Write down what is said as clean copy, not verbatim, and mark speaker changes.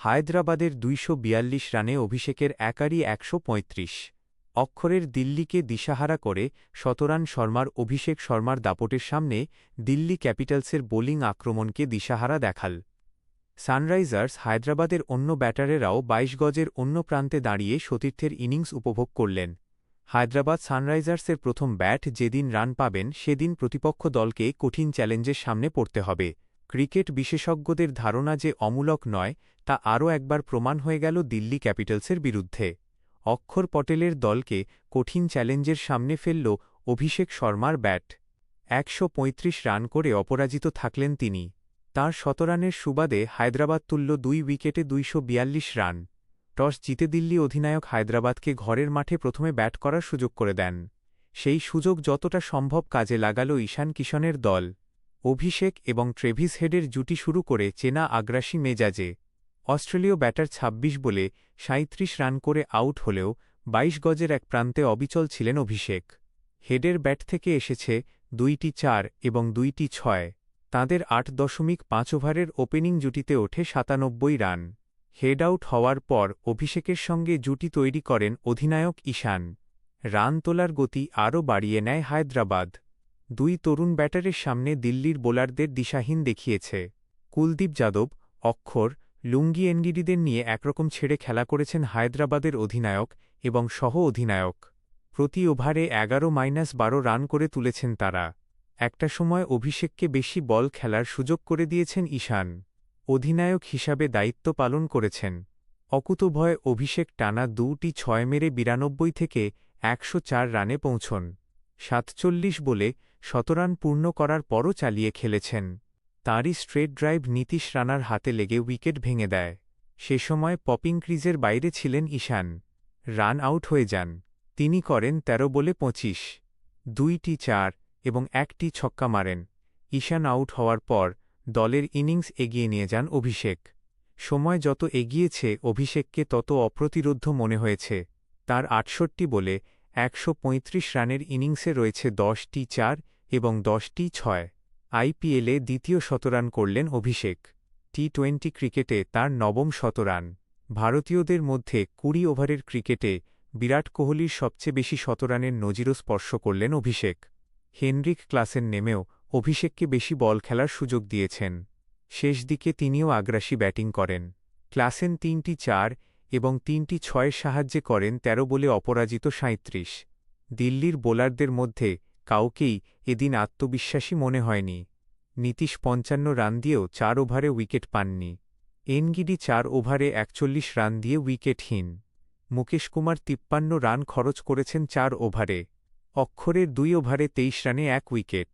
Speaker 1: হায়দ্রাবাদের ২৪২ রানে অভিষেকের একারই ১৩৫। অক্ষরের দিল্লিকে দিশাহারা করে শতরান শর্মার অভিষেক শর্মার দাপটের সামনে দিল্লি ক্যাপিটালসের বোলিং আক্রমণকে দিশাহারা দেখাল। সানরাইজার্স হায়দ্রাবাদের অন্য ব্যাটারেরাও ২২ গজের অন্য প্রান্তে দাঁড়িয়ে সতীর্থের ইনিংস উপভোগ করলেন। হায়দ্রাবাদ সানরাইজার্সের প্রথম ব্যাট যেদিন রান পাবেন সেদিন প্রতিপক্ষ দলকে কঠিন চ্যালেঞ্জের সামনে পড়তে হবে। ক্রিকেট বিশেষজ্ঞদের ধারণা যে অমূলক নয়, তা আরও একবার প্রমাণ হয়ে গেল দিল্লি ক্যাপিটালসের বিরুদ্ধে। অক্ষর পটেলের দলকে কঠিন চ্যালেঞ্জের সামনে ফেলল অভিষেক শর্মার ব্যাট। ১৩৫ রান করে অপরাজিত থাকলেন তিনি। তাঁর শতরানের সুবাদে হায়দ্রাবাদ তুলল ২ উইকেটে ২৪২ রান। টস জিতে দিল্লি অধিনায়ক হায়দ্রাবাদকে ঘরের মাঠে প্রথমে ব্যাট করার সুযোগ করে দেন। সেই সুযোগ যতটা সম্ভব কাজে লাগাল ঈশান কিশনের দল। অভিষেক এবং ট্রেভিস হেডের জুটি শুরু করে চেনা আগ্রাসী মেজাজে। অস্ট্রেলীয় ব্যাটার ২৬ বলে ৩৭ রান করে আউট হলেও ২২ গজের এক প্রান্তে অবিচল ছিলেন অভিষেক। হেডের ব্যাট থেকে এসেছে ২টি ৪ এবং ২টি ৬। তাঁদের ৮.৫ ওভারের ওপেনিং জুটিতে ওঠে ৯৭ রান। হেড আউট হওয়ার পর অভিষেকের সঙ্গে জুটি তৈরি করেন অধিনায়ক ঈশান। রান তোলার গতি আরও বাড়িয়ে নেয় হায়দ্রাবাদ। দুই তরুণ ব্যাটারের সামনে দিল্লির বোলারদের দিশাহীন দেখিয়েছে। কুলদীপ যাদব, অক্ষর, লুঙ্গি এনগিডিদের নিয়ে একরকম ছেড়ে খেলা করেছেন হায়দ্রাবাদের অধিনায়ক এবং সহ অধিনায়ক। প্রতি ওভারে ১১-১২ রান করে তুলেছেন তারা। একটা সময় অভিষেককে বেশি বল খেলার সুযোগ করে দিয়েছেন ঈশান। অধিনায়ক হিসাবে দায়িত্ব পালন করেছেন। অকুতোভয় অভিষেক টানা ২টি ৬ মেরে ৯২ থেকে ১০৪ রানে পৌঁছন। ৪৭ বলে শতরান পূর্ণ করার পরও চালিয়ে খেলেছেন। তাঁরই স্ট্রেট ড্রাইভ নীতিশ রানার হাতে লেগে উইকেট ভেঙে দেয়। সে সময় পপিং ক্রিজের বাইরে ছিলেন ঈশান। রান আউট হয়ে যান। তিনি করেন ১৩ বলে ২৫। ২টি ৪ এবং ১টি ছক্কা মারেন। ঈশান আউট হওয়ার পর দলের ইনিংস এগিয়ে নিয়ে যান অভিষেক। সময় যত এগিয়েছে অভিষেককে তত অপ্রতিরোধ্য মনে হয়েছে। তাঁর ৬৮ বলে ১৩৫ রানের ইনিংসে রয়েছে ১০টি ৪ এবং ১০টি ৬। আইপিএলে দ্বিতীয় শতরান করলেন অভিষেক। টি-২০ ক্রিকেটে তাঁর নবম শতরান। ভারতীয়দের মধ্যে ২০ ওভারের ক্রিকেটে বিরাট কোহলির সবচেয়ে বেশি শতরানের নজিরও স্পর্শ করলেন অভিষেক। হেনরিক ক্লাসেন নেমেও অভিষেককে বেশি বল খেলার সুযোগ দিয়েছেন। শেষ দিকে তিনিও আগ্রাসী ব্যাটিং করেন। ক্লাসেন ৩টি ৪ এবং ৩টি ৬-এর সাহায্যে করেন ১৩ বলে অপরাজিত ৩৭। দিল্লির বোলারদের মধ্যে কাউকেই এদিন আত্মবিশ্বাসী মনে হয়নি। নীতিশ ৫৫ রান দিয়েও ৪ ওভারে উইকেট পাননি। এনগিডি ৪ ওভারে ৪১ রান দিয়ে উইকেটহীন। মুকেশ কুমার ৫৩ রান খরচ করেছেন ৪ ওভারে। অক্ষরের ২ ওভারে ২৩ রানে ১ উইকেট।